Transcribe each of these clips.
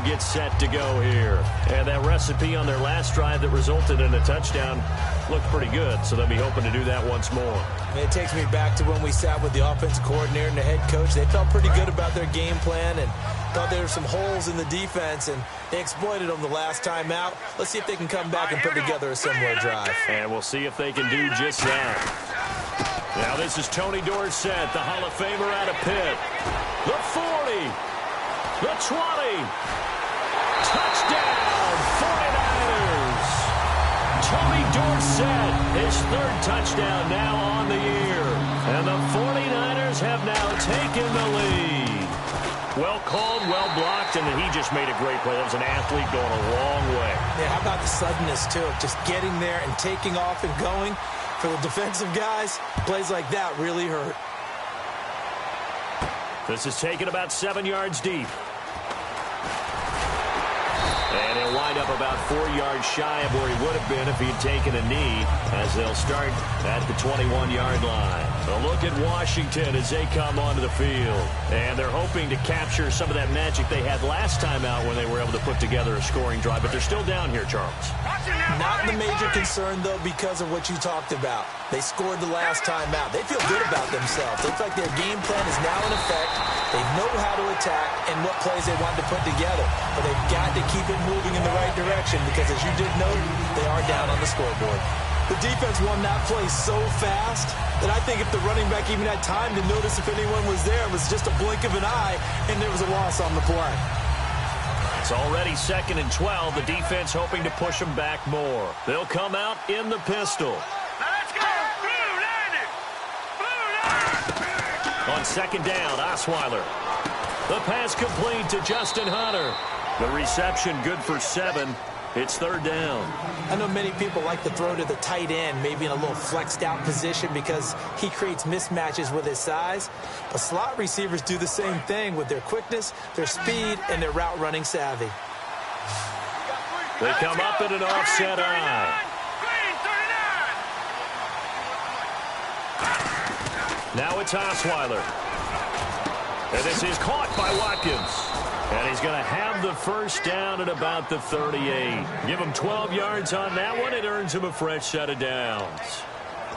get set to go here. And that recipe on their last drive that resulted in a touchdown looked pretty good, so they'll be hoping to do that once more. It takes me back to when we sat with the offensive coordinator and the head coach. They felt pretty good about their game plan and thought there were some holes in the defense, and they exploited them the last time out. Let's see if they can come back and put together a similar drive. And we'll see if they can do just that. Now this is Tony Dorsett, the Hall of Famer out of Pitt. The 40, the 20, touchdown, 49ers. Tony Dorsett, his third touchdown now on the year. And the 49ers have now taken the lead. Well called, well blocked, and he just made a great play. That was an athlete going a long way. Yeah, how about the suddenness, too? Just getting there and taking off and going. For the defensive guys, plays like that really hurt. This is taken about 7 yards deep. And he'll wind up about 4 yards shy of where he would have been if he'd taken a knee, as they'll start at the 21-yard line. A look at Washington as they come onto the field. And they're hoping to capture some of that magic they had last time out when they were able to put together a scoring drive. But they're still down here, Charles. Not the major concern, though, because of what you talked about. They scored the last time out. They feel good about themselves. They feel like their game plan is now in effect. They know how to attack and what plays they want to put together. But they've got to keep it moving in the right direction because, as you did note, they are down on the scoreboard. The defense won that play so fast that I think if the running back even had time to notice if anyone was there, it was just a blink of an eye, and there was a loss on the play. It's already 2nd and 12. The defense hoping to push them back more. They'll come out in the pistol. Let's go! Blue Niners! Blue Niners! On 2nd down, Osweiler. The pass complete to Justin Hunter. The reception good for 7. It's 3rd down. I know many people like to throw to the tight end, maybe in a little flexed out position because he creates mismatches with his size. But slot receivers do the same thing with their quickness, their speed, and their route running savvy. They come up in an offset eye. Now it's Osweiler. And this is caught by Watkins. And he's going to have the first down at about the 38. Give him 12 yards on that one. It earns him a fresh set of downs.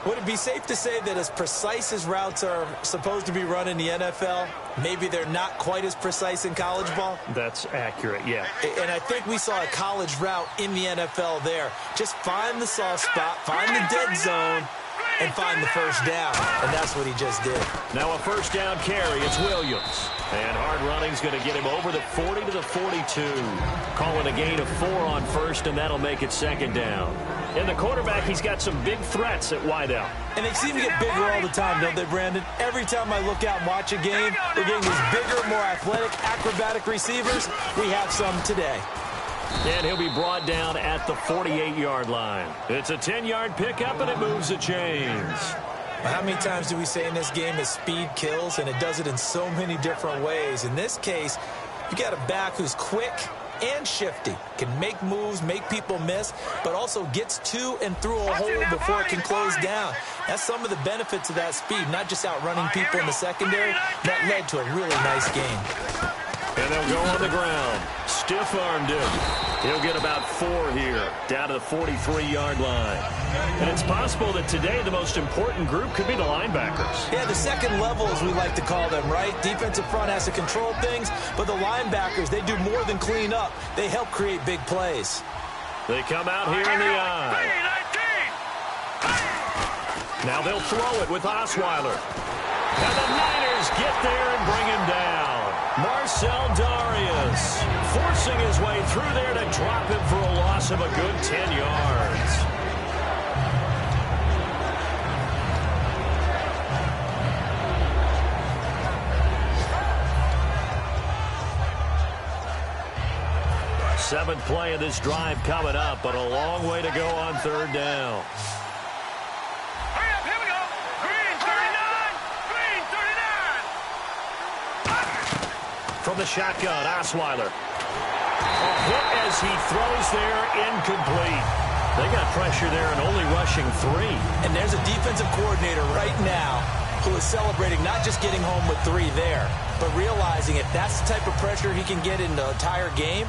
Would it be safe to say that as precise as routes are supposed to be run in the NFL, maybe they're not quite as precise in college ball? That's accurate, yeah. And I think we saw a college route in the NFL there. Just find the soft spot, find the dead zone, and find the first down. And that's what he just did. Now a first down carry. It's Williams. And hard running's going to get him over the 40 to the 42. Calling a gain of 4 on first, and that'll make it 2nd down. And the quarterback, he's got some big threats at wideout. And they seem to get bigger all the time, don't they, Brandon? Every time I look out and watch a game, we're getting these bigger, more athletic, acrobatic receivers. We have some today. And he'll be brought down at the 48-yard line. It's a 10-yard pickup, and it moves the chains. How many times do we say in this game that speed kills, and it does it in so many different ways? In this case, you got a back who's quick and shifty, can make moves, make people miss, but also gets to and through a hole before it can close down. That's some of the benefits of that speed, not just outrunning people in the secondary. That led to a really nice game. And they'll go on the ground. Stiff-armed him. He'll get about 4 here, down to the 43-yard line. And it's possible that today the most important group could be the linebackers. Yeah, the second level, as we like to call them, right? Defensive front has to control things, but the linebackers, they do more than clean up. They help create big plays. They come out here in the eye. Now they'll throw it with Osweiler. And the Niners get there and bring him down. Marcel Darius forcing his way through there to drop him for a loss of a good 10 yards. Seventh play of this drive coming up, but a long way to go on 3rd down. From the shotgun, Osweiler. A hit as he throws there, incomplete. They got pressure there and only rushing 3. And there's a defensive coordinator right now who is celebrating not just getting home with 3 there, but realizing if that's the type of pressure he can get in the entire game,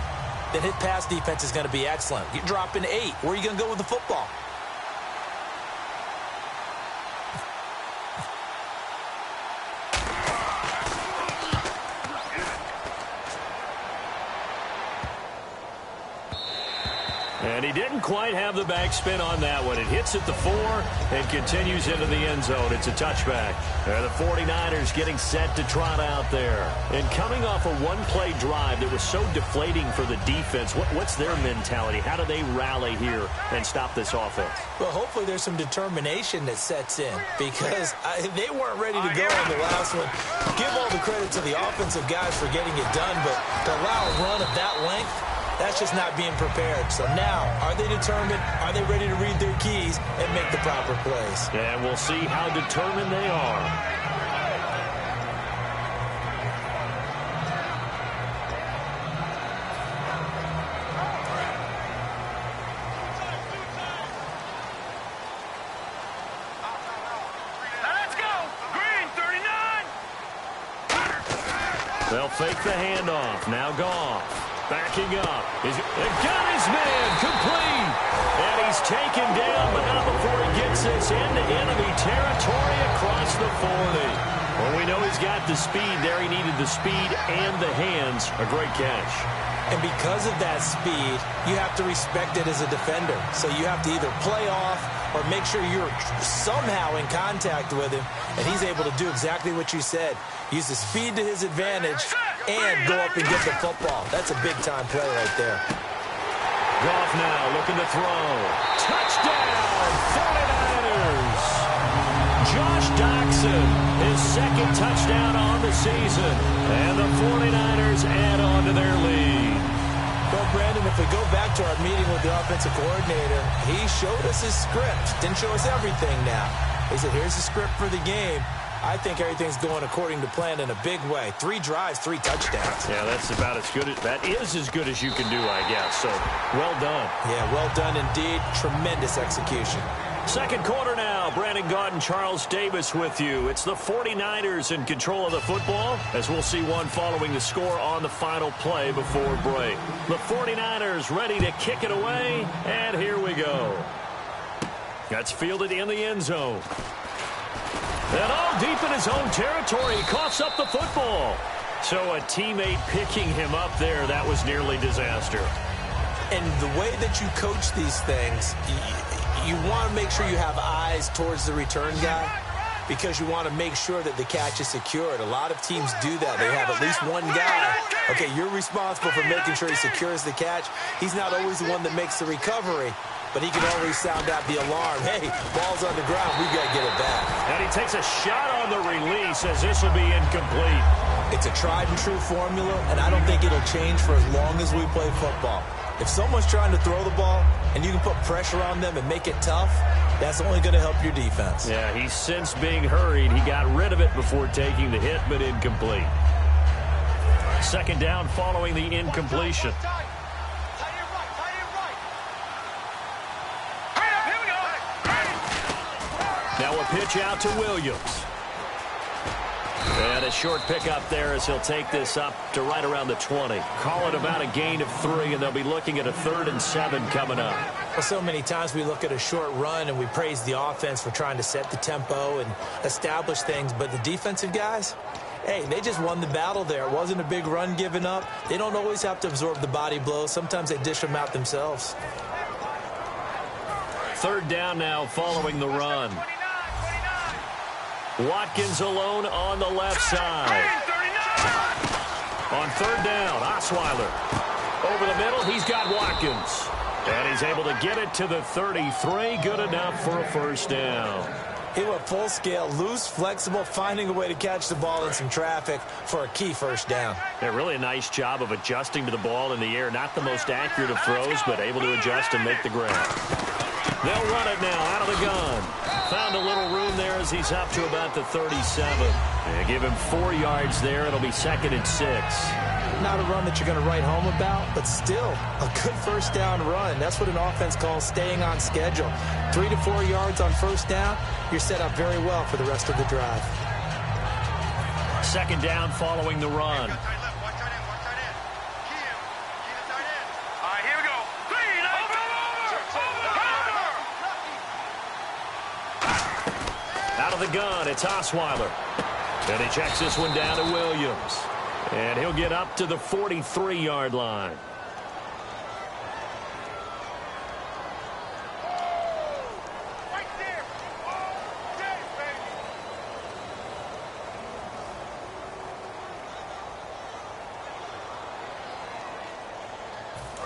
then his pass defense is going to be excellent. You're dropping 8. Where are you going to go with the football? And he didn't quite have the backspin on that one. It hits at the 4 and continues into the end zone. It's a touchback. The 49ers getting set to trot out there. And coming off a one-play drive that was so deflating for the defense, what's their mentality? How do they rally here and stop this offense? Well, hopefully there's some determination that sets in because they weren't ready to go on the last one. Give all the credit to the offensive guys for getting it done, but to allow a run of that length, that's just not being prepared. So now, are they determined? Are they ready to read their keys and make the proper plays? And we'll see how determined they are. Let's go. Green, 39. They'll fake the handoff. Now Goff. Backing up. He's got his man complete. And he's taken down, but not before he gets this into enemy territory across the 40. Well, we know he's got the speed there. He needed the speed and the hands. A great catch. And because of that speed, you have to respect it as a defender. So you have to either play off or make sure you're somehow in contact with him. And he's able to do exactly what you said. Use the speed to his advantage and go up and get the football. That's a big-time play right there. Goff now looking to throw. Touchdown, 49ers. Josh Doxson, his second touchdown on the season. And the 49ers add on to their lead. Well, Brandon, if we go back to our meeting with the offensive coordinator, he showed us his script. Didn't show us everything now. He said, here's the script for the game. I think everything's going according to plan in a big way. 3 drives, 3 touchdowns. Yeah, that's about as good. That is as good as you can do, I guess. So, well done. Yeah, well done indeed. Tremendous execution. Second quarter now. Brandon Gaudin, Charles Davis with you. It's the 49ers in control of the football, as we'll see one following the score on the final play before break. The 49ers ready to kick it away, and here we go. That's fielded in the end zone. And all deep in his own territory, he coughs up the football. So a teammate picking him up there, that was nearly disaster. And the way that you coach these things, you want to make sure you have eyes towards the return guy because you want to make sure that the catch is secured. A lot of teams do that. They have at least one guy. Okay, you're responsible for making sure he secures the catch. He's not always the one that makes the recovery, but he can always sound out the alarm. Hey, ball's on the ground. We got to get it back. And he takes a shot on the release as this will be incomplete. It's a tried-and-true formula, and I don't think it'll change for as long as we play football. If someone's trying to throw the ball and you can put pressure on them and make it tough, that's only going to help your defense. Yeah, he's since being hurried. He got rid of it before taking the hit, but incomplete. Second down following the incompletion. Now a pitch out to Williams. And a short pickup there as he'll take this up to right around the 20. Call it about a gain of 3, and they'll be looking at a 3rd and 7 coming up. Well, so many times we look at a short run and we praise the offense for trying to set the tempo and establish things, but the defensive guys, hey, they just won the battle there. It wasn't a big run given up. They don't always have to absorb the body blows. Sometimes they dish them out themselves. 3rd down now following the run. Watkins alone on the left side. On 3rd down, Osweiler. Over the middle, he's got Watkins. And he's able to get it to the 33. Good enough for a 1st down. He went full scale, loose, flexible, finding a way to catch the ball in some traffic for a key 1st down. Yeah, really a nice job of adjusting to the ball in the air. Not the most accurate of throws, but able to adjust and make the grab. They'll run it now out of the gun. Found a little room there as he's up to about the 37. Give him 4 yards there. It'll be 2nd and 6. not a run that you're going to write home about, but still a good first down run. That's what an offense calls staying on schedule. 3 to 4 yards on first down, you're set up very well for the rest of the drive. Second down following the run. Out of the gun, it's Osweiler. And he checks this one down to Williams. And he'll get up to the 43-yard line.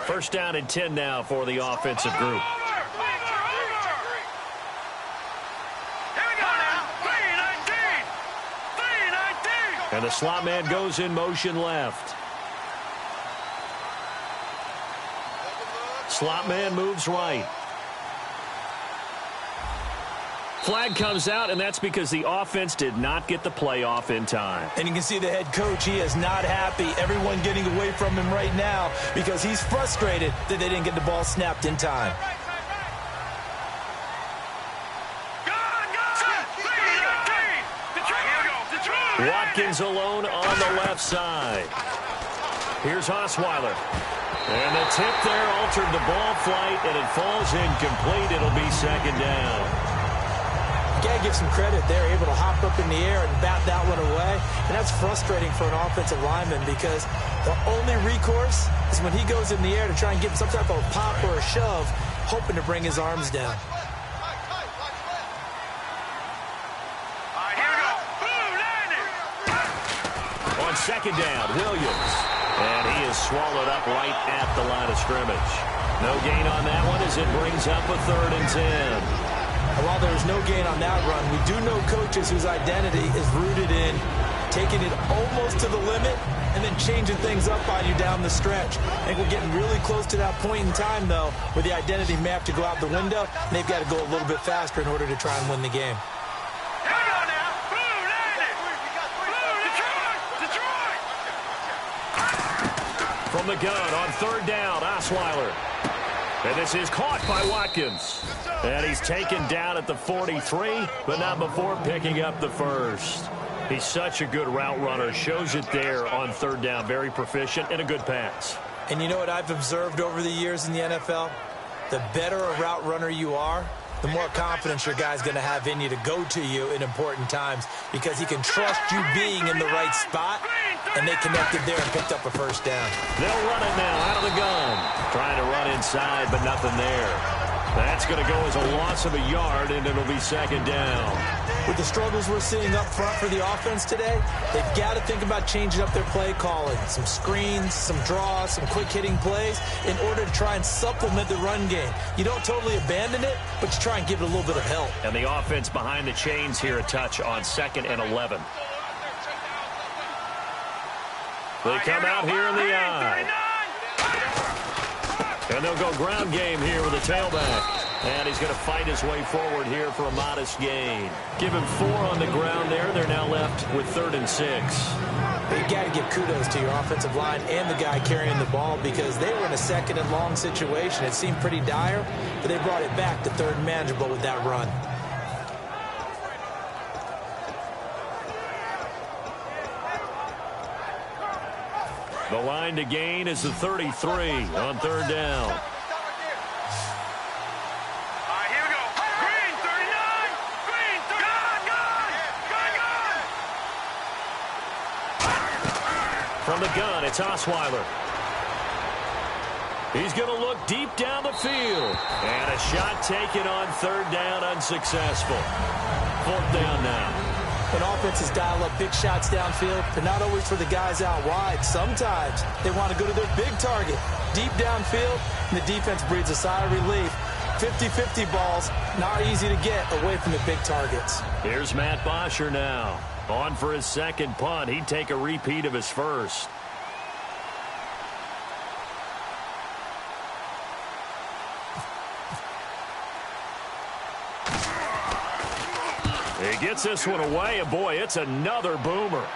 First down and 10 now for the offensive group. And the slot man goes in motion left. Slot man moves right. Flag comes out, and that's because the offense did not get the play off in time. And you can see the head coach, he is not happy. Everyone getting away from him right now because he's frustrated that they didn't get the ball snapped in time. Watkins alone on the left side. Here's Osweiler. And the tip there altered the ball flight, and it falls incomplete. It'll be second down. You got to give some credit. They're able to hop up in the air and bat that one away. And that's frustrating for an offensive lineman because the only recourse is when he goes in the air to try and get some type of pop or a shove, hoping to bring his arms down. Second down, Williams. And he is swallowed up right at the line of scrimmage. No gain on that one as it brings up a 3rd and 10. And while there was no gain on that run, we do know coaches whose identity is rooted in taking it almost to the limit and then changing things up on you down the stretch. I think we're getting really close to that point in time, though, where the identity map to go out the window, and they've got to go a little bit faster in order to try and win the game. From the gun on 3rd down, Osweiler. And this is caught by Watkins. And he's taken down at the 43, but not before picking up the first. He's such a good route runner. Shows it there on 3rd down. Very proficient and a good pass. And you know what I've observed over the years in the NFL? The better a route runner you are, the more confidence your guy's going to have in you to go to you in important times because he can trust you being in the right spot, and they connected there and picked up a first down. They'll run it now out of the gun. Trying to run inside, but nothing there. That's going to go as a loss of a yard, and it'll be second down. With the struggles we're seeing up front for the offense today, they've got to think about changing up their play calling. Some screens, some draws, some quick-hitting plays in order to try and supplement the run game. You don't totally abandon it, but you try and give it a little bit of help. And the offense behind the chains here a touch on 2nd and 11. They come out here in the eye. And they'll go ground game here with a tailback. And he's going to fight his way forward here for a modest gain. Give him 4 on the ground there. They're now left with 3rd and 6. You got to give kudos to your offensive line and the guy carrying the ball because they were in a 2nd and long situation. It seemed pretty dire, but they brought it back to 3rd and manageable with that run. The line to gain is the 33 on 3rd down. From the gun, it's Osweiler. He's going to look deep down the field. And a shot taken on 3rd down, unsuccessful. 4th down now. When offenses dial up big shots downfield, they're not always for the guys out wide. Sometimes they want to go to their big target, deep downfield, and the defense breathes a sigh of relief. 50-50 balls, not easy to get away from the big targets. Here's Matt Bosher now. On for his 2nd punt. He'd take a repeat of his first. He gets this one away, and boy, it's another boomer.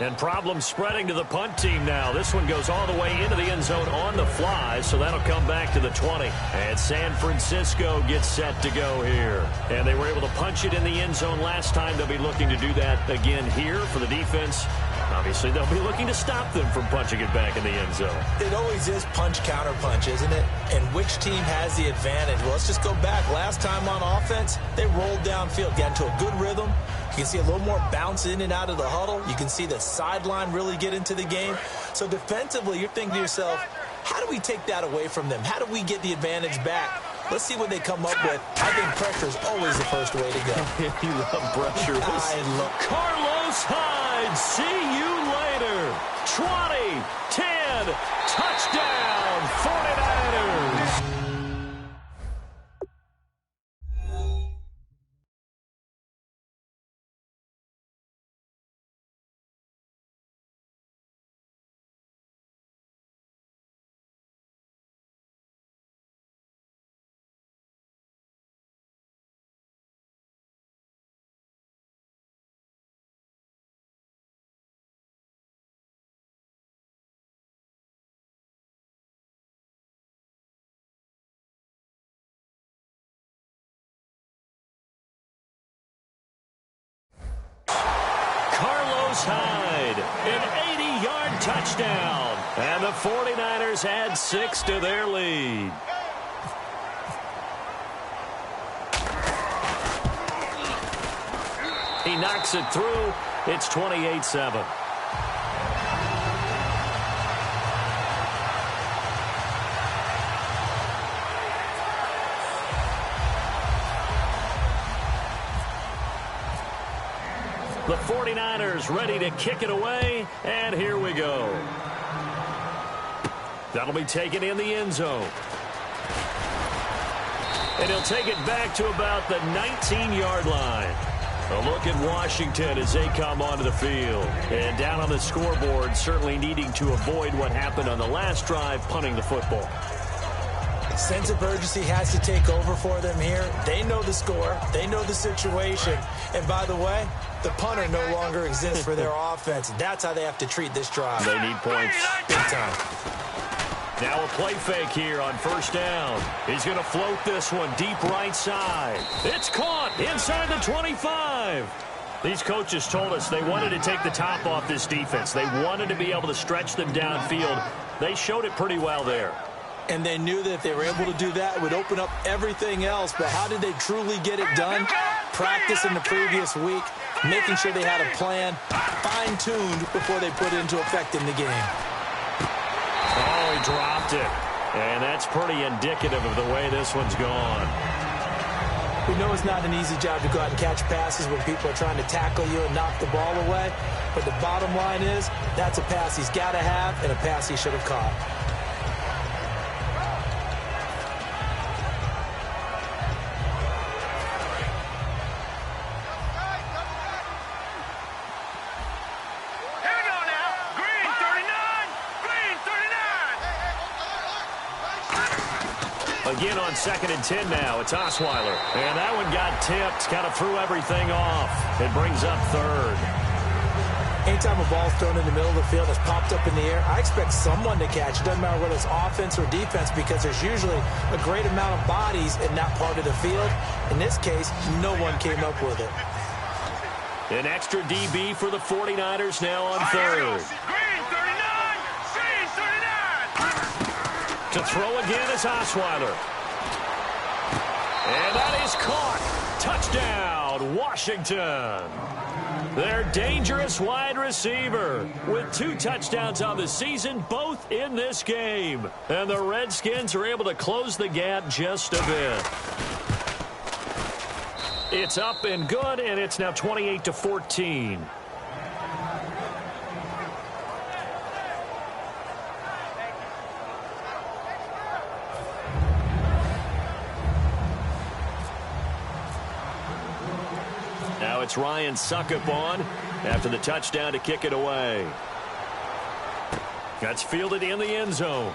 And problems spreading to the punt team now. This one goes all the way into the end zone on the fly, so that'll come back to the 20. And San Francisco gets set to go here. And they were able to punch it in the end zone last time. They'll be looking to do that again here for the defense. Obviously, they'll be looking to stop them from punching it back in the end zone. It always is punch-counter-punch, isn't it? And which team has the advantage? Well, let's just go back. Last time on offense, they rolled downfield, got into a good rhythm. You can see a little more bounce in and out of the huddle. You can see the sideline really get into the game. So defensively, you're thinking to yourself, how do we take that away from them? How do we get the advantage back? Let's see what they come up with. I think pressure is always the first way to go. You love pressure. Carlos Hyde, see you later. 20, 10, touchdown, 49ers. Hyde, an 80-yard touchdown, and the 49ers add 6 to their lead. He knocks it through. It's 28-7. The 49ers ready to kick it away, and here we go. That'll be taken in the end zone. And he'll take it back to about the 19-yard line. A look at Washington as they come onto the field. And down on the scoreboard, certainly needing to avoid what happened on the last drive, punting the football. Sense of urgency has to take over for them here. They know the score. They know the situation. And by the way, the punter no longer exists for their offense. That's how they have to treat this drive. They need points. Big time. Now a play fake here on first down. He's going to float this one deep right side. It's caught inside the 25. These coaches told us they wanted to take the top off this defense. They wanted to be able to stretch them downfield. They showed it pretty well there. And they knew that if they were able to do that, it would open up everything else. But how did they truly get it done? Practice in the previous week, making sure they had a plan, fine-tuned before they put it into effect in the game. Oh, he dropped it. And that's pretty indicative of the way this one's gone. We know it's not an easy job to go out and catch passes when people are trying to tackle you and knock the ball away. But the bottom line is, that's a pass he's got to have and a pass he should have caught. Again on 2nd and 10 now. It's Osweiler. And that one got tipped. Kind of threw everything off. It brings up 3rd. Anytime a ball's thrown in the middle of the field, it's popped up in the air, I expect someone to catch. It doesn't matter whether it's offense or defense because there's usually a great amount of bodies in that part of the field. In this case, no one came up with it. An extra DB for the 49ers now on 3rd. To throw again is Osweiler. And that is caught. Touchdown, Washington. Their dangerous wide receiver with 2 touchdowns on the season, both in this game. And the Redskins are able to close the gap just a bit. It's up and good, and it's now 28-14. Now it's Ryan Suckup on after the touchdown to kick it away. That's fielded in the end zone.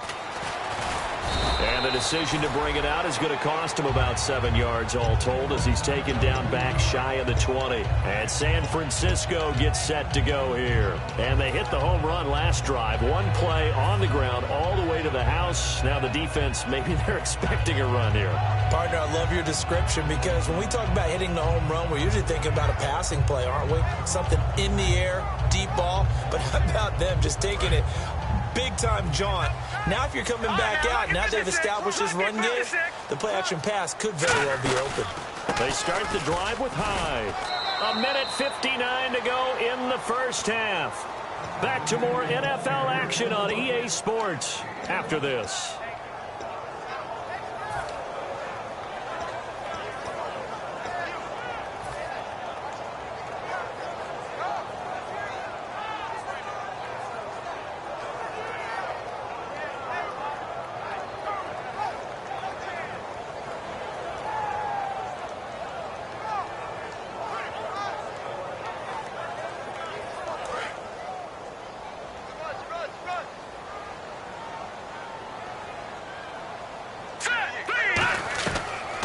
And the decision to bring it out is going to cost him about 7 yards all told as he's taken down back shy of the 20. And San Francisco gets set to go here. And they hit the home run last drive. One play on the ground all the way to the house. Now the defense, maybe they're expecting a run here. Partner, I love your description because when we talk about hitting the home run, we're usually thinking about a passing play, aren't we? Something in the air, deep ball. But how about them just taking it big-time jaunt? Now if you're coming back out, now they've established this run game, the play-action pass could very well be open. They start the drive with Hyde. 1:59 to go in the first half. Back to more NFL action on EA Sports after this.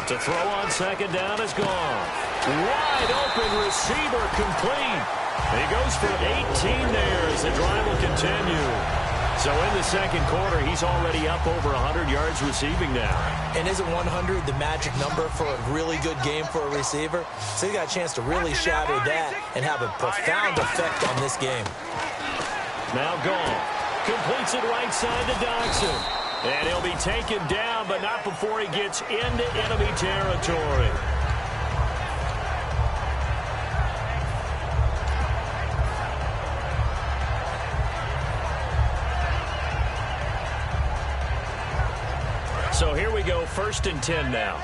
To throw on second down is gone. Wide open receiver complete. He goes for 18 there as the drive will continue. So in the second quarter, he's already up over 100 yards receiving now. And isn't 100 the magic number for a really good game for a receiver? So he got a chance to really shatter that and have a profound effect on this game. Now gone. Completes it right side to Dodson. And he'll be taken down, but not before he gets into enemy territory. So here we go, 1st and 10 now.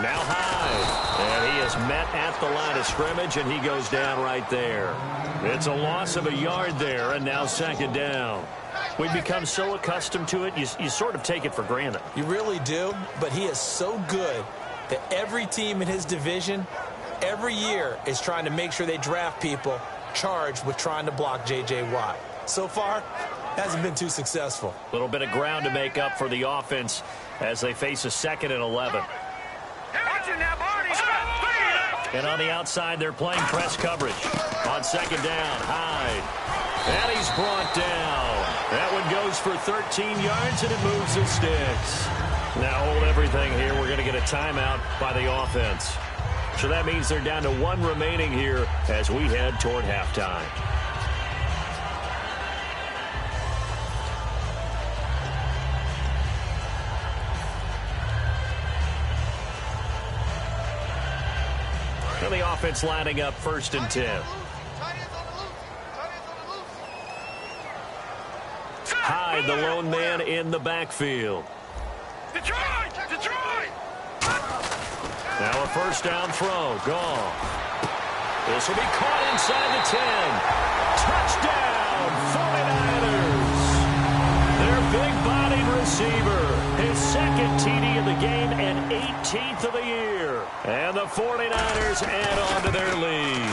Now Hyde, and he is met at the line of scrimmage, and he goes down right there. It's a loss of a yard there, and now second down. We've become so accustomed to it, you sort of take it for granted. You really do, but he is so good that every team in his division, every year, is trying to make sure they draft people charged with trying to block J.J. Watt. So far, hasn't been too successful. A little bit of ground to make up for the offense as they face a 2nd and 11. And on the outside, they're playing press coverage. On second down, Hyde. And he's brought down. That one goes for 13 yards, and it moves the sticks. Now hold everything here. We're going to get a timeout by the offense. So that means they're down to 1 remaining here as we head toward halftime. And the offense lining up 1st and 10. Hyde, the lone man in the backfield. Detroit! Now a 1st down throw. Gone. This will be caught inside the 10. Touchdown, 49ers. Their big-bodied receiver. His 2nd TD of the game and 18th of the year. And the 49ers add on to their lead.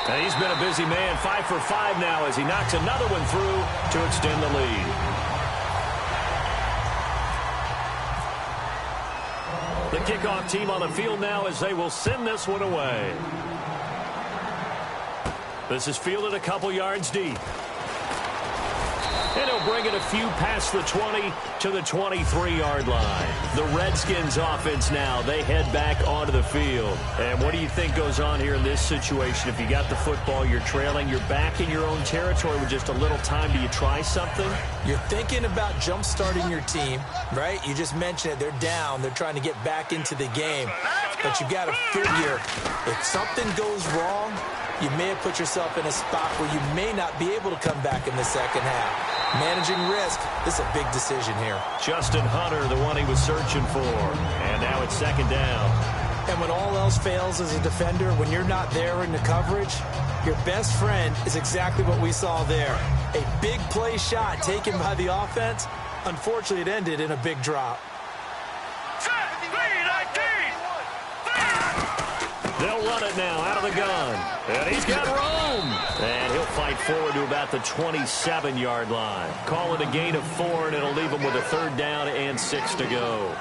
And he's been a busy man, 5 for 5 now as he knocks another one through to extend the lead. The kickoff team on the field now as they will send this one away. This is fielded a couple yards deep. And he'll bring it a few past the 20 to the 23-yard line. The Redskins offense now, they head back onto the field. And what do you think goes on here in this situation? If you got the football, you're trailing, you're back in your own territory with just a little time. Do you try something? You're thinking about jump-starting your team, right? You just mentioned it. They're down. They're trying to get back into the game. But you got to figure if something goes wrong, you may have put yourself in a spot where you may not be able to come back in the second half. Managing risk, this is a big decision here. Justin Hunter, the one he was searching for. And now it's 2nd down. And when all else fails as a defender, when you're not there in the coverage, your best friend is exactly what we saw there. A big play shot taken by the offense. Unfortunately, it ended in a big drop. They'll run it now out of the gun. And he's got room. And he'll fight right forward to about the 27-yard line. Call it a gain of 4, and it'll leave them with a 3rd down and 6 to go.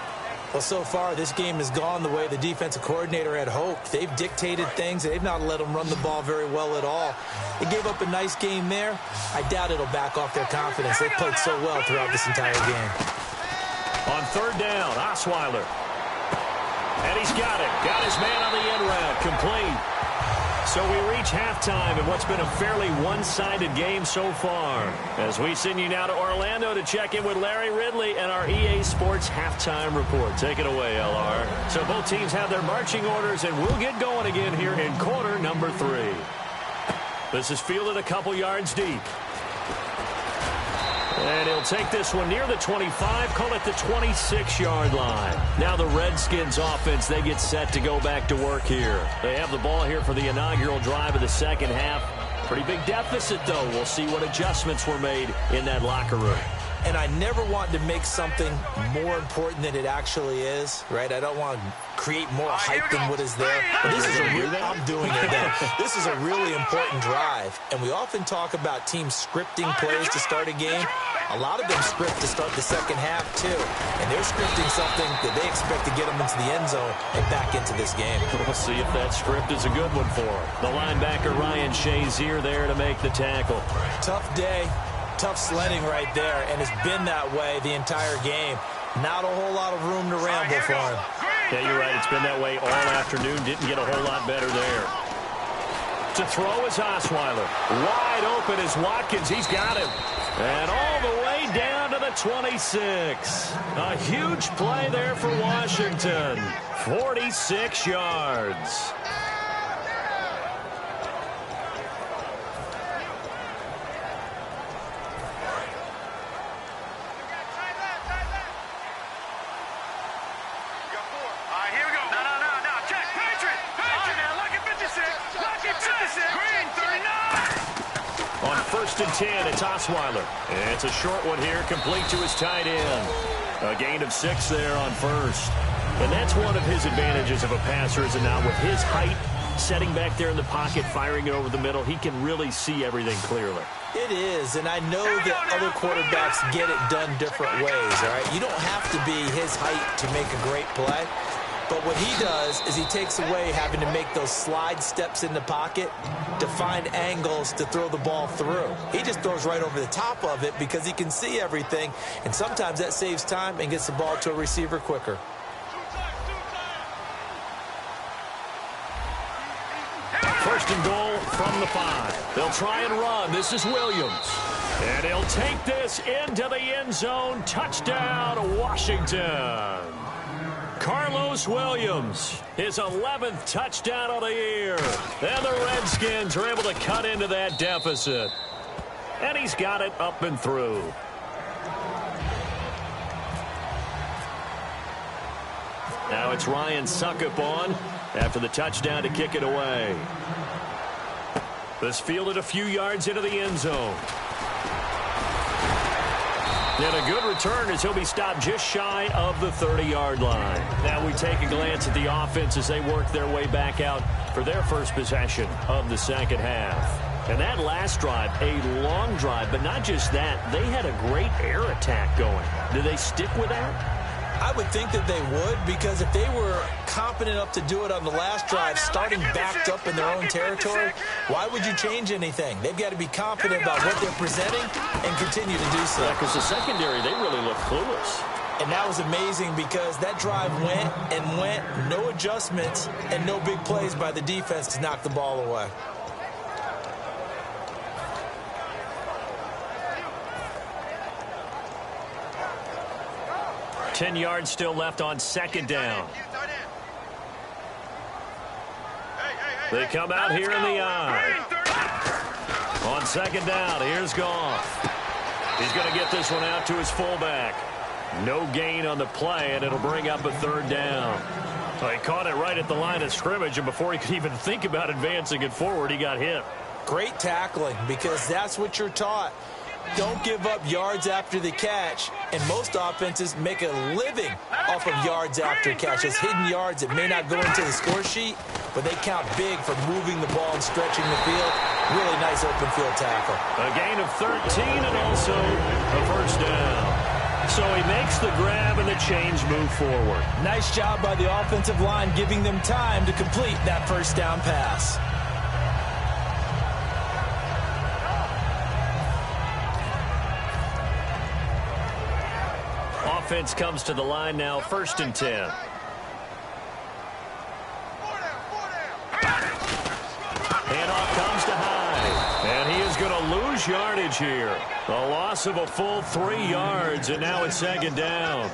Well, so far, this game has gone the way the defensive coordinator had hoped. They've dictated things. They've not let them run the ball very well at all. They gave up a nice game there. I doubt it'll back off their confidence. They've played so well throughout this entire game. On 3rd down, Osweiler. And he's got it. Got his man on the end route. Complete. So we reach halftime in what's been a fairly one-sided game so far. As we send you now to Orlando to check in with Larry Ridley and our EA Sports Halftime Report. Take it away, LR. So both teams have their marching orders, and we'll get going again here in quarter number 3. This is fielded a couple yards deep. And he'll take this one near the 25, call it the 26-yard line. Now the Redskins offense, they get set to go back to work here. They have the ball here for the inaugural drive of the second half. Pretty big deficit, though. We'll see what adjustments were made in that locker room. And I never want to make something more important than it actually is, right? I don't want to create more hype than what is there. But this is I'm doing it then. This is a really important drive. And we often talk about teams scripting plays to start a game. A lot of them script to start the second half, too. And they're scripting something that they expect to get them into the end zone and back into this game. We'll see if that script is a good one for them. The linebacker, Ryan Shazier, there to make the tackle. Tough day. Tough sledding right there, and it's been that way the entire game. Not a whole lot of room to ramble for him. Yeah, you're right. It's been that way all afternoon. Didn't get a whole lot better there. To throw is Osweiler. Wide open is Watkins. He's got him. And all the way down to the 26. A huge play there for Washington. 46 yards. First and 10, it's Osweiler. It's a short one here, complete to his tight end. A gain of 6 there on first. And that's one of his advantages of a passer, is it not? With his height, setting back there in the pocket, firing it over the middle, he can really see everything clearly. It is, and I know that other quarterbacks get it done different ways, all right? You don't have to be his height to make a great play. But what he does is he takes away having to make those slide steps in the pocket to find angles to throw the ball through. He just throws right over the top of it because he can see everything, and sometimes that saves time and gets the ball to a receiver quicker. First and goal from the 5. They'll try and run. This is Williams. And he'll take this into the end zone. Touchdown, Washington. Carlos Williams, his 11th touchdown of the year. And the Redskins are able to cut into that deficit. And he's got it up and through. Now it's Ryan Suckup on after the touchdown to kick it away. This fielded a few yards into the end zone. And a good return as he'll be stopped just shy of the 30-yard line. Now we take a glance at the offense as they work their way back out for their first possession of the second half. And that last drive, a long drive, but not just that, they had a great air attack going. Do they stick with that? I would think that they would, because if they were confident enough to do it on the last drive, starting backed up in their own territory, why would you change anything? They've got to be confident about what they're presenting and continue to do so. Yeah, because the secondary, they really look clueless. And that was amazing because that drive went and went, no adjustments, and no big plays by the defense to knock the ball away. Ten yards still left on second down. They come out here in the eye. On second down, here's Goff. He's going to get this one out to his fullback. No gain on the play, and it'll bring up a third down. Well, he caught it right at the line of scrimmage, and before he could even think about advancing it forward, he got hit. Great tackling, because that's what you're taught. don't give up yards after the catch, and most offenses make a living off of yards after catch. Those hidden yards that may not go into the score sheet, but they count big for moving the ball and stretching the field. Really nice open field tackle. A gain of 13 and also a first down. So he makes the grab and the chains move forward. Nice job by the offensive line giving them time to complete that first down pass. Offense comes to the line now, 1st and 10. Handoff comes to Hyde, and he is going to lose yardage here. A loss of a full 3 yards, and now it's 2nd down.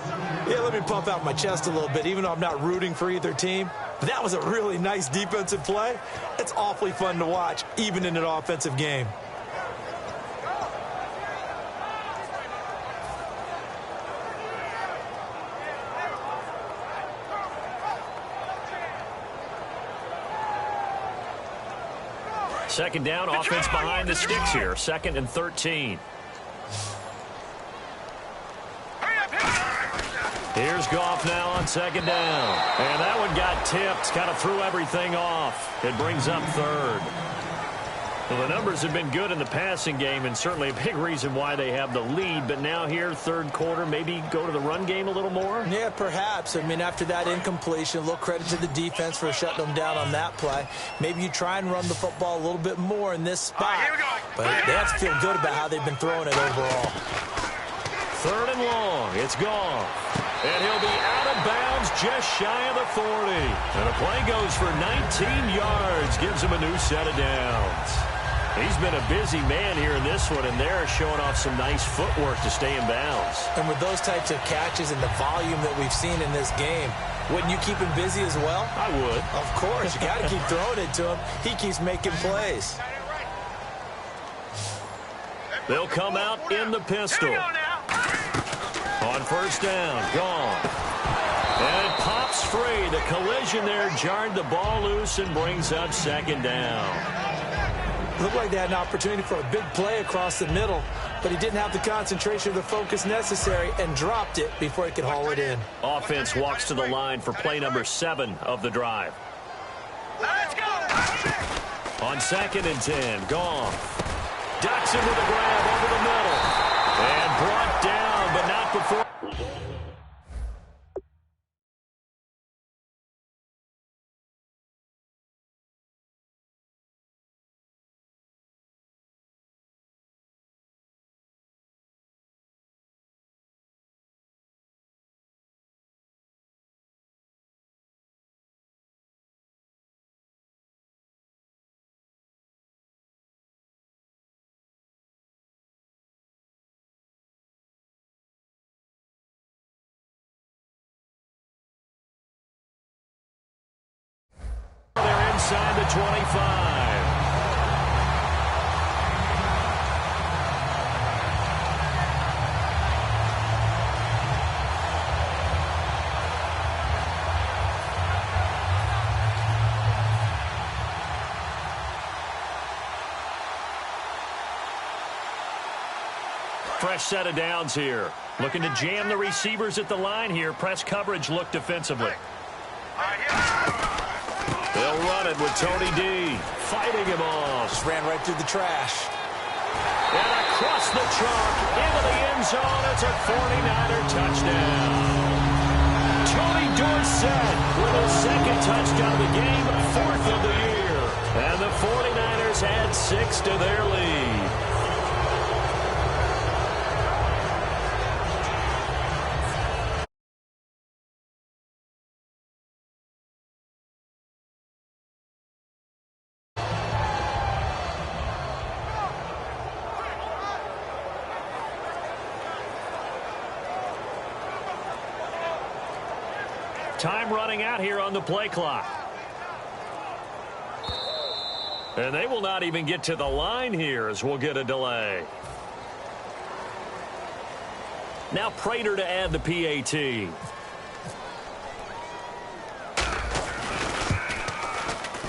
Yeah, let me pump out my chest a little bit, even though I'm not rooting for either team. But that was a really nice defensive play. It's awfully fun to watch, even in an offensive game. Second down, offense behind the sticks here. 2nd and 13. Here's Goff now on 2nd down. And that one got tipped, kind of threw everything off. It brings up 3rd. Well, the numbers have been good in the passing game, and certainly a big reason why they have the lead. But now here, 3rd quarter, maybe go to the run game a little more? Yeah, perhaps. I mean, after that incompletion, a little credit to the defense for shutting them down on that play. Maybe you try and run the football a little bit more in this spot. But they have to feel good about how they've been throwing it overall. 3rd and long. It's gone. And he'll be out of bounds just shy of the 40. And the play goes for 19 yards. Gives him a new set of downs. He's been a busy man here in this one, and they're showing off some nice footwork to stay in bounds. And with those types of catches and the volume that we've seen in this game, wouldn't you keep him busy as well? I would. Of course. You got to keep throwing it to him. He keeps making plays. They'll come out in the pistol. On 1st down, gone. And it pops free. The collision there jarred the ball loose and brings up 2nd down. Looked like they had an opportunity for a big play across the middle, but he didn't have the concentration or the focus necessary and dropped it before he could haul it in. Offense walks to the line for play number 7 of the drive. Let's go! On 2nd and 10, gone. Ducks him with a grab over the middle. And brought down, but not before. They're inside the 25. Fresh set of downs here. Looking to jam the receivers at the line here. Press coverage look defensively. They'll run it with Tony D. Fighting him off. Just ran right through the trash. And across the chalk into the end zone. It's a 49er touchdown. Tony Dorsett with his 2nd touchdown of the game, 4th of the year. And the 49ers add 6 to their lead. Time running out here on the play clock. And they will not even get to the line here as we'll get a delay. Now Prater to add the PAT.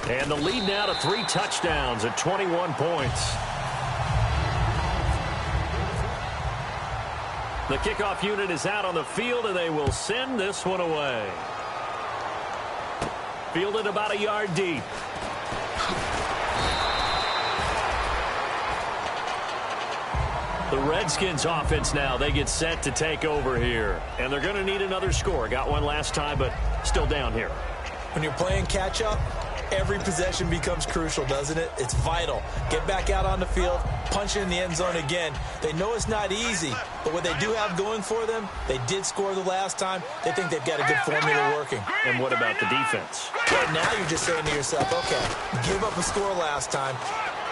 And the lead now to 3 touchdowns at 21 points. The kickoff unit is out on the field, and they will send this one away. Fielded about a yard deep. The Redskins offense now, they get set to take over here. And they're going to need another score. Got one last time, but still down here. When you're playing catch-up, every possession becomes crucial, doesn't it? It's vital. Get back out on the field, punch it in the end zone again. They know it's not easy, but what they do have going for them, they did score the last time. They think they've got a good formula working. And what about the defense? Well, now you're just saying to yourself, okay, give up a score last time.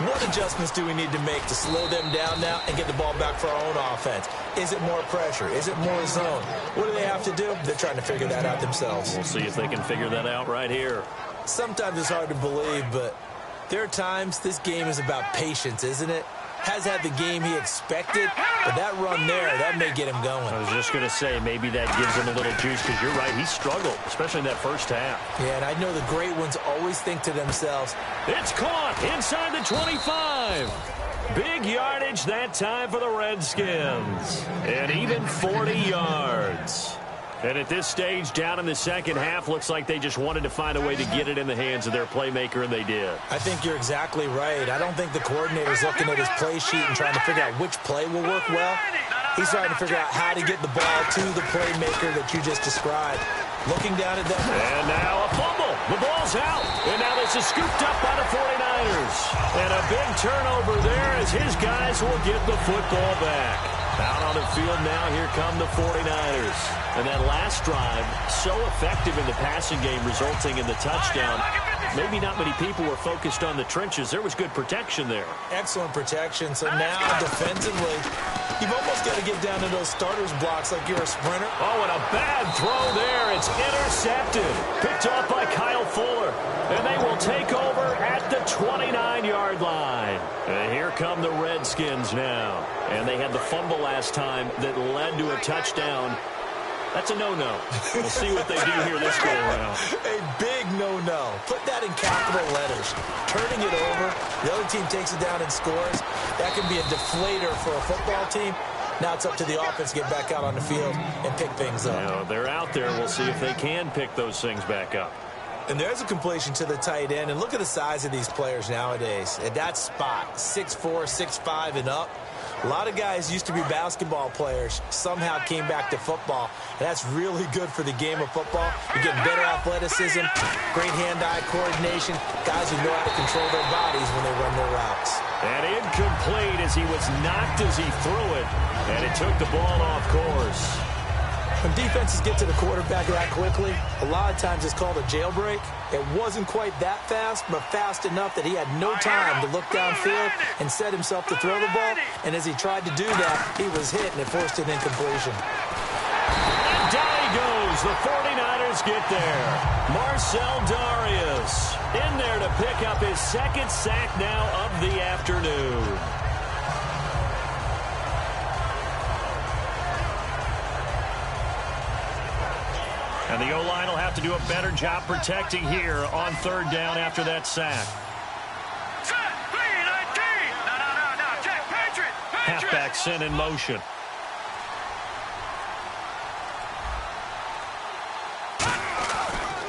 What adjustments do we need to make to slow them down now and get the ball back for our own offense? Is it more pressure? Is it more zone? What do they have to do? They're trying to figure that out themselves. We'll see if they can figure that out right here. Sometimes it's hard to believe, but there are times this game is about patience, isn't it? Has had the game he expected, but that run there, that may get him going. I was just going to say, maybe that gives him a little juice, because you're right, he struggled, especially in that first half. Yeah, and I know the great ones always think to themselves, it's caught inside the 25. Big yardage that time for the Redskins. And even 40 yards. And at this stage, down in the second half, looks like they just wanted to find a way to get it in the hands of their playmaker, and they did. I think you're exactly right. I don't think the coordinator's looking at his play sheet and trying to figure out which play will work well. He's trying to figure out how to get the ball to the playmaker that you just described. Looking down at them. And now a fumble. The ball's out. And now this is scooped up by the 49ers. And a big turnover there as his guys will get the football back. Out on the field now, here come the 49ers. And that last drive, so effective in the passing game, resulting in the touchdown. Maybe not many people were focused on the trenches. There was good protection there. Excellent protection. So now, defensively, you've almost got to get down to those starters blocks like you're a sprinter. Oh, and a bad throw there. It's intercepted. Picked off by Kyle Fuller. And they will take over at the 29-yard line. And here come the Redskins now. And they had the fumble last time that led to a touchdown. That's a no-no. We'll see what they do here this go around. A big no-no. Put that in capital letters. Turning it over, the other team takes it down and scores. That can be a deflator for a football team. Now it's up to the offense to get back out on the field and pick things up. You know, they're out there. We'll see if they can pick those things back up. And there's a completion to the tight end. And look at the size of these players nowadays. At that spot, 6'4", 6'5", and up. A lot of guys used to be basketball players, somehow came back to football, and that's really good for the game of football. You're getting better athleticism, great hand-eye coordination, guys who know how to control their bodies when they run their routes. And incomplete as he was knocked as he threw it, and it took the ball off course. When defenses get to the quarterback that quickly, a lot of times it's called a jailbreak. It wasn't quite that fast, but fast enough that he had no time to look downfield and set himself to throw the ball. And as he tried to do that, he was hit, and it forced an incompletion. And down he goes. The 49ers get there. Marcel Darius in there to pick up his second sack now of the afternoon. And the O-line will have to do a better job protecting here on third down after that sack. Halfback sent in motion.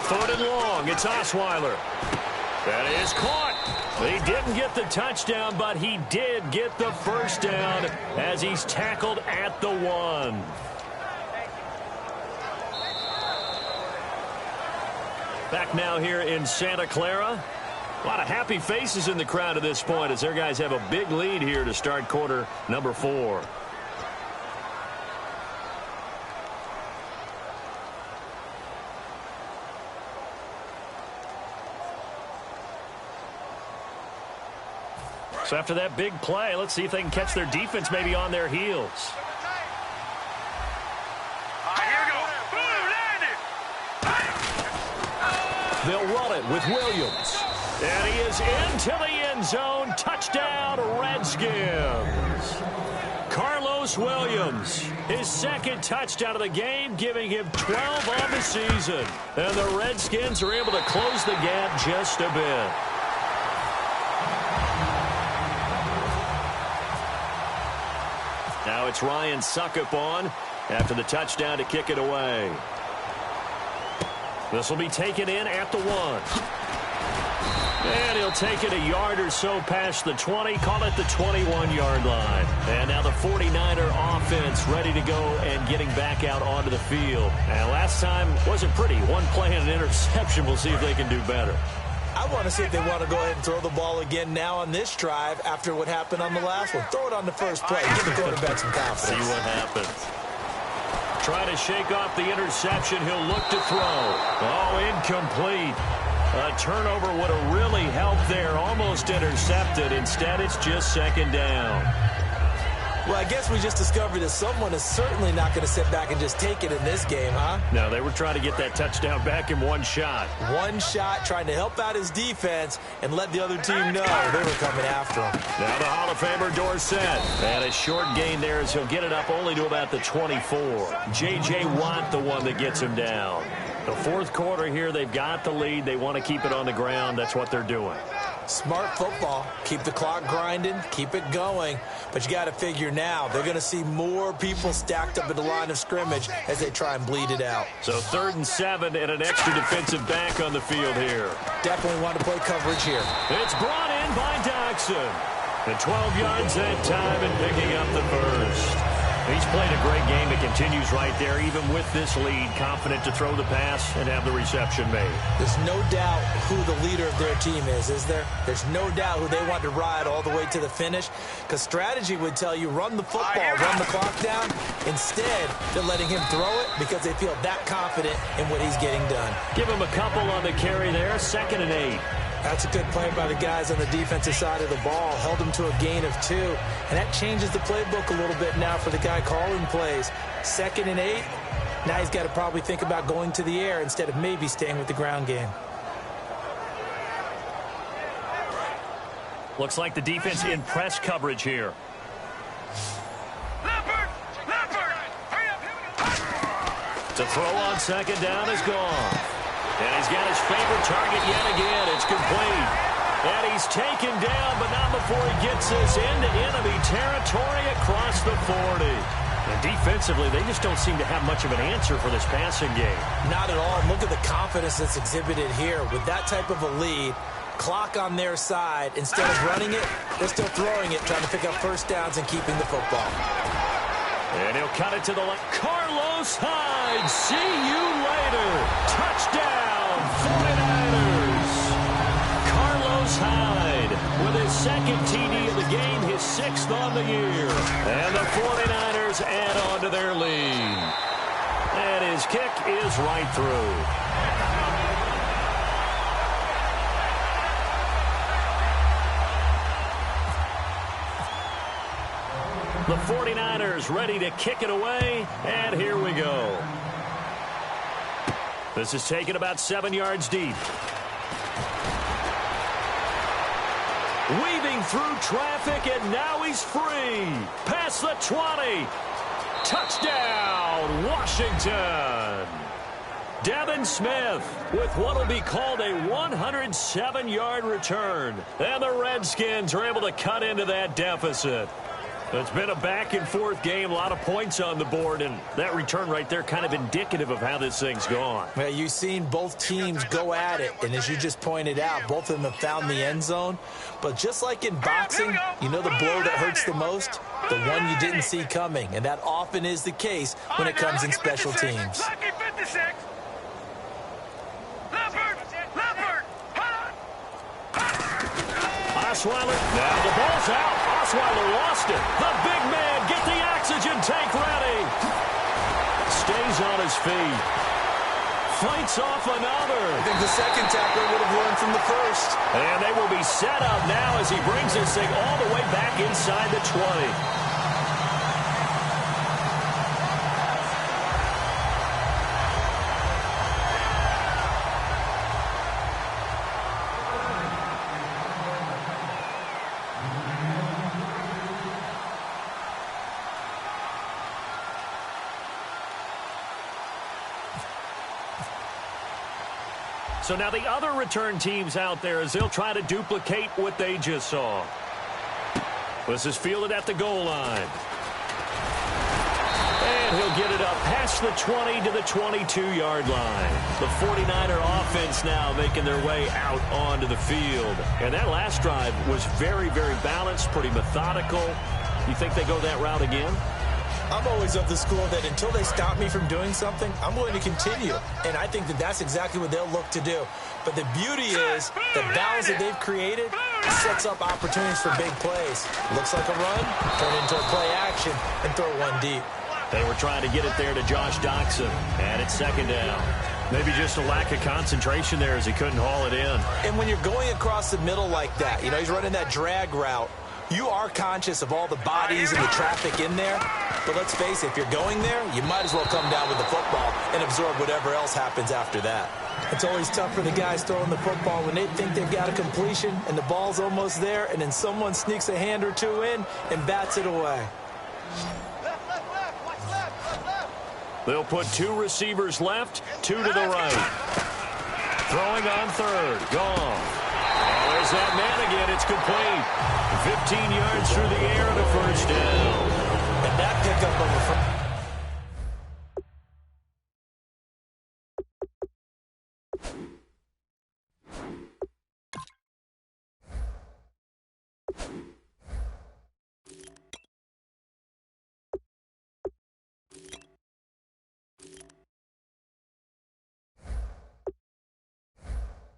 Third and long. It's Osweiler. That is caught. He didn't get the touchdown, but he did get the first down as he's tackled at the 1. Back now here in Santa Clara. A lot of happy faces in the crowd at this point as their guys have a big lead here to start quarter number 4. So after that big play, let's see if they can catch their defense maybe on their heels. They'll run it with Williams. And he is into the end zone. Touchdown, Redskins. Carlos Williams, his second touchdown of the game, giving him 12 on the season. And the Redskins are able to close the gap just a bit. Now it's Ryan Suckup on after the touchdown to kick it away. This will be taken in at the 1. And he'll take it a yard or so past the 20, call it the 21-yard line. And now the 49er offense ready to go and getting back out onto the field. And last time wasn't pretty. One play and an interception. We'll see if they can do better. I want to see if they want to go ahead and throw the ball again now on this drive after what happened on the last one. Throw it on the first play. Give the quarterback some confidence. See what happens. Trying to shake off the interception. He'll look to throw. Oh, incomplete. A turnover would have really helped there. Almost intercepted. Instead, it's just second down. Well, I guess we just discovered that someone is certainly not going to sit back and just take it in this game, huh? No, they were trying to get that touchdown back in one shot. One shot, trying to help out his defense and let the other team know they were coming after him. Now the Hall of Famer Dorsett. And a short gain there as he'll get it up only to about the 24. J.J. Watt, the one that gets him down. The fourth quarter here, they've got the lead. They want to keep it on the ground. That's what they're doing. Smart football. Keep the clock grinding. Keep it going. But you got to figure now they're going to see more people stacked up at the line of scrimmage as they try and bleed it out. So 3rd and 7 and an extra defensive back on the field here. Definitely want to play coverage here. It's brought in by Doxson. And 12 yards that time and picking up the first. He's played a great game. It continues right there, even with this lead, confident to throw the pass and have the reception made. There's no doubt who the leader of their team is there? There's no doubt who they want to ride all the way to the finish, because strategy would tell you run the football, run the clock down. Instead, they're letting him throw it because they feel that confident in what he's getting done. Give him a couple on the carry there, 2nd and 8. That's a good play by the guys on the defensive side of the ball. Held them to a gain of 2. And that changes the playbook a little bit now for the guy calling plays. 2nd and 8. Now he's got to probably think about going to the air instead of maybe staying with the ground game. Looks like the defense in press coverage here. To throw on 2nd down is gone. And he's got his favorite target yet again. It's complete. And he's taken down, but not before he gets this into enemy territory across the 40. And defensively, they just don't seem to have much of an answer for this passing game. Not at all. Look at the confidence that's exhibited here. With that type of a lead, clock on their side, instead of running it, they're still throwing it, trying to pick up first downs and keeping the football. And he'll cut it to the left. Carlos Hyde, see you later. Touchdown, 49ers. Carlos Hyde with his 2nd TD of the game, his 6th on the year. And the 49ers add on to their lead. And his kick is right through. The 49ers ready to kick it away, and here we go. This is taken about 7 yards deep. Weaving through traffic, and now he's free. Past the 20. Touchdown, Washington. Devin Smith with what will be called a 107-yard return. And the Redskins are able to cut into that deficit. It's been a back-and-forth game, a lot of points on the board, and that return right there kind of indicative of how this thing's gone. Well, you've seen both teams go at it, and as you just pointed out, both of them have found the end zone. But just like in boxing, you know the blow that hurts the most? The one you didn't see coming, and that often is the case when it comes in special teams. Osweiler, now the ball's out. Osweiler lost it. The big man, get the oxygen tank ready. Stays on his feet. Fights off another. I think the second tackler would have learned from the first. And they will be set up now as he brings this thing all the way back inside the 20. So now the other return teams out there as they'll try to duplicate what they just saw. This is fielded at the goal line. And he'll get it up past the 20 to the 22-yard line. The 49er offense now making their way out onto the field. And that last drive was very, very balanced, pretty methodical. You think they go that route again? I'm always of the school that until they stop me from doing something, I'm going to continue. And I think that that's exactly what they'll look to do. But the beauty is the balance that they've created sets up opportunities for big plays. Looks like a run, turn into a play action, and throw one deep. They were trying to get it there to Josh Doxson, and it's second down. Maybe just a lack of concentration there as he couldn't haul it in. And when you're going across the middle like that, you know, he's running that drag route, you are conscious of all the bodies and the traffic in there. But let's face it, if you're going there, you might as well come down with the football and absorb whatever else happens after that. It's always tough for the guys throwing the football when they think they've got a completion and the ball's almost there, and then someone sneaks a hand or two in and bats it away. They'll put two receivers left, two to the right. Throwing on third. Gone. Oh, there's that man again. It's complete. 15 yards through the air and a first down. And that pickup of a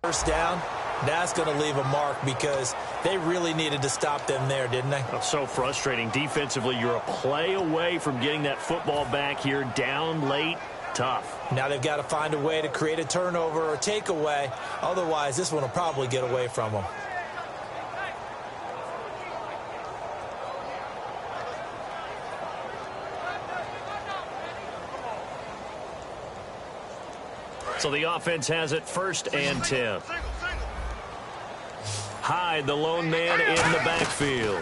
first down, that's going to leave a mark because they really needed to stop them there, didn't they? That's so frustrating. Defensively, you're a play away from getting that football back here down late. Tough. Now they've got to find a way to create a turnover or takeaway. Otherwise, this one will probably get away from them. So the offense has it first and 10. Hyde, the lone man in the backfield.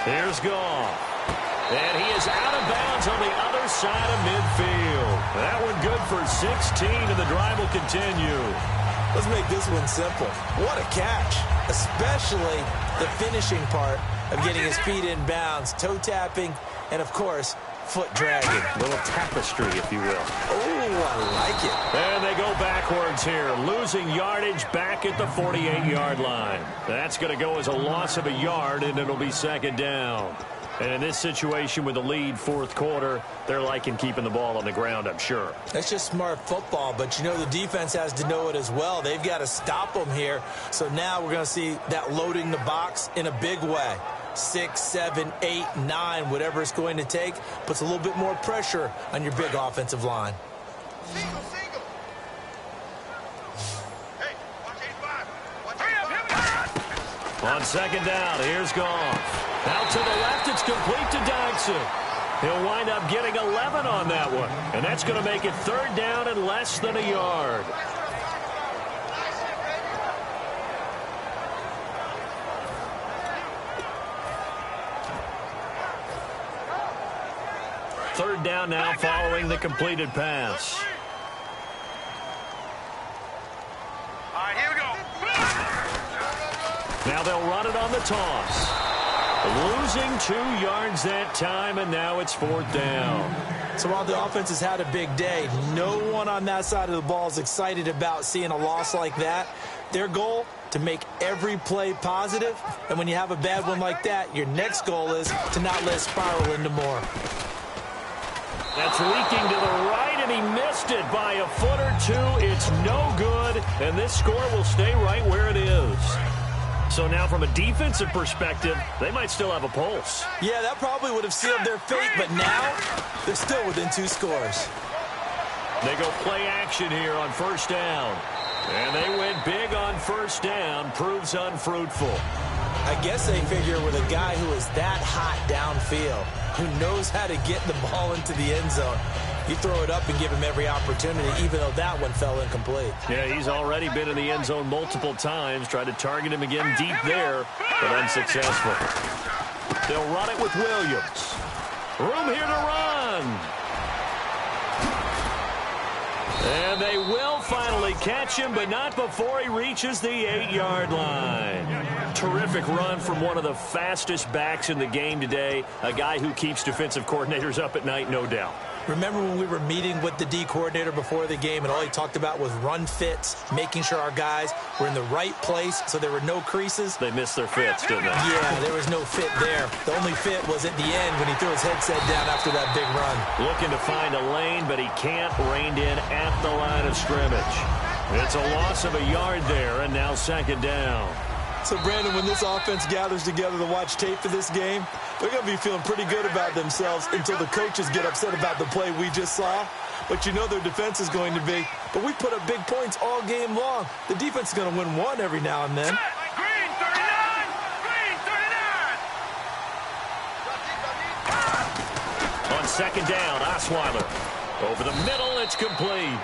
Here's Goff. And he is out of bounds on the other side of midfield. That one good for 16, and the drive will continue. Let's make this one simple. What a catch, especially the finishing part of getting his feet in bounds, toe tapping, and, of course, foot dragging. A little tapestry, if you will. Oh, I like it. And they go backwards here, losing yardage back at the 48-yard line. That's going to go as a loss of a yard, and it'll be second down. And in this situation with the lead fourth quarter, they're liking keeping the ball on the ground, I'm sure. That's just smart football, but you know the defense has to know it as well. They've got to stop them here. So now we're going to see that loading the box in a big way. 6, 7, 8, 9, whatever it's going to take, puts a little bit more pressure on your big offensive line. Single. Hey, watch 85. On second down, here's Goff. Out to the left, it's complete to Doxson. He'll wind up getting 11 on that one. And that's going to make it third down and less than a yard. Third down now following the completed pass. All right, here we go. Now they'll run it on the toss. Losing 2 yards that time, and now it's fourth down. So while the offense has had a big day, no one on that side of the ball is excited about seeing a loss like that. Their goal, to make every play positive. And when you have a bad one like that, your next goal is to not let it spiral into more. That's leaking to the right, and he missed it by a foot or two. It's no good, and this score will stay right where it is. So now from a defensive perspective, they might still have a pulse. Yeah, that probably would have sealed their fate, but now they're still within 2 scores. They go play action here on first down. And they went big on first down, proves unfruitful. I guess they figure with a guy who is that hot downfield, who knows how to get the ball into the end zone, you throw it up and give him every opportunity, even though that one fell incomplete. Yeah, he's already been in the end zone multiple times. Tried to target him again deep there, but unsuccessful. They'll run it with Williams. Room here to run. And they will finally catch him, but not before he reaches the 8-yard line. Terrific run from one of the fastest backs in the game today, a guy who keeps defensive coordinators up at night, no doubt. Remember when we were meeting with the D coordinator before the game and all he talked about was run fits, making sure our guys were in the right place so there were no creases? They missed their fits, didn't they? Yeah, there was no fit there. The only fit was at the end when he threw his headset down after that big run. Looking to find a lane, but he can't. Reined in at the line of scrimmage. It's a loss of a yard there, and now second down. So, Brandon, when this offense gathers together to watch tape for this game, they're going to be feeling pretty good about themselves until the coaches get upset about the play we just saw. But you know their defense is going to be. But we put up big points all game long. The defense is going to win one every now and then. Green 39! Green 39! On second down, Osweiler. Over the middle, it's complete.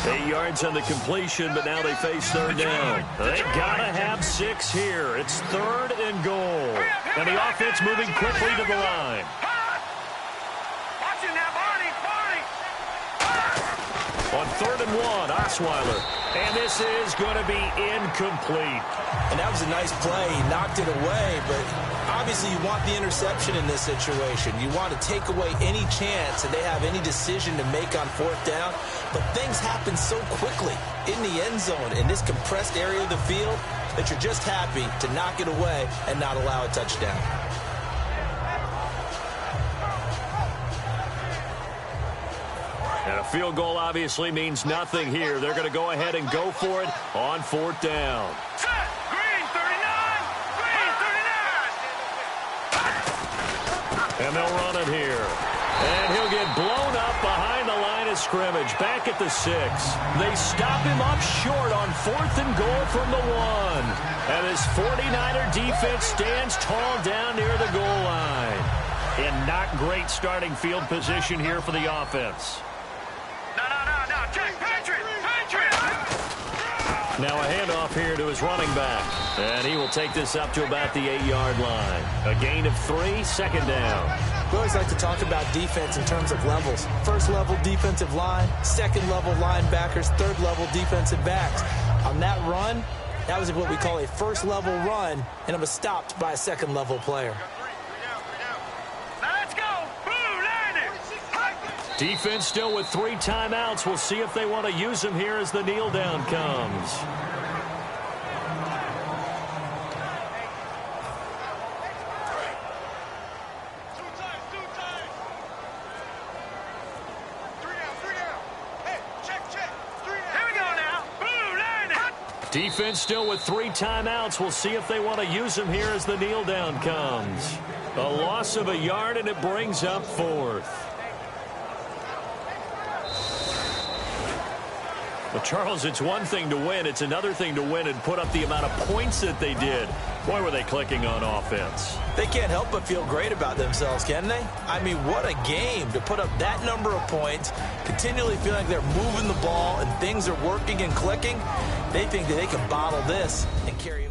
8 yards on the completion, but now they face third down. They gotta have 6 here. It's 3rd and goal. And the offense moving quickly to the line. Watch it now, Barney! On 3rd and 1, Osweiler. And this is going to be incomplete. And that was a nice play. He knocked it away, but obviously you want the interception in this situation. You want to take away any chance that they have any decision to make on 4th down. But things happen so quickly in the end zone in this compressed area of the field that you're just happy to knock it away and not allow a touchdown. And a field goal obviously means nothing here. They're going to go ahead and go for it on 4th down. Set! Green 39! Green 39! And they'll run it here. And he'll get blown up behind the line of scrimmage. Back at the 6. They stop him up short on 4th and goal from the 1. And his 49er defense stands tall down near the goal line. And not great starting field position here for the offense. No. Check! Patriot! Now a handoff here to his running back. And he will take this up to about the 8-yard line. A gain of 3, second down. We always like to talk about defense in terms of levels. First level defensive line, second level linebackers, third level defensive backs. On that run, that was what we call a first level run, and it was stopped by a second level player. Now let's go! Boo! Landed! Defense still with 3 timeouts. We'll see if they want to use them here as the kneel down comes. Defense still with 3 timeouts. We'll see if they want to use them here as the kneel down comes. A loss of a yard, and it brings up 4th. Well, Charles, it's one thing to win. It's another thing to win and put up the amount of points that they did. Boy, were they clicking on offense. They can't help but feel great about themselves, can they? I mean, what a game to put up that number of points, continually feeling like they're moving the ball and things are working and clicking. They think that they can bottle this and carry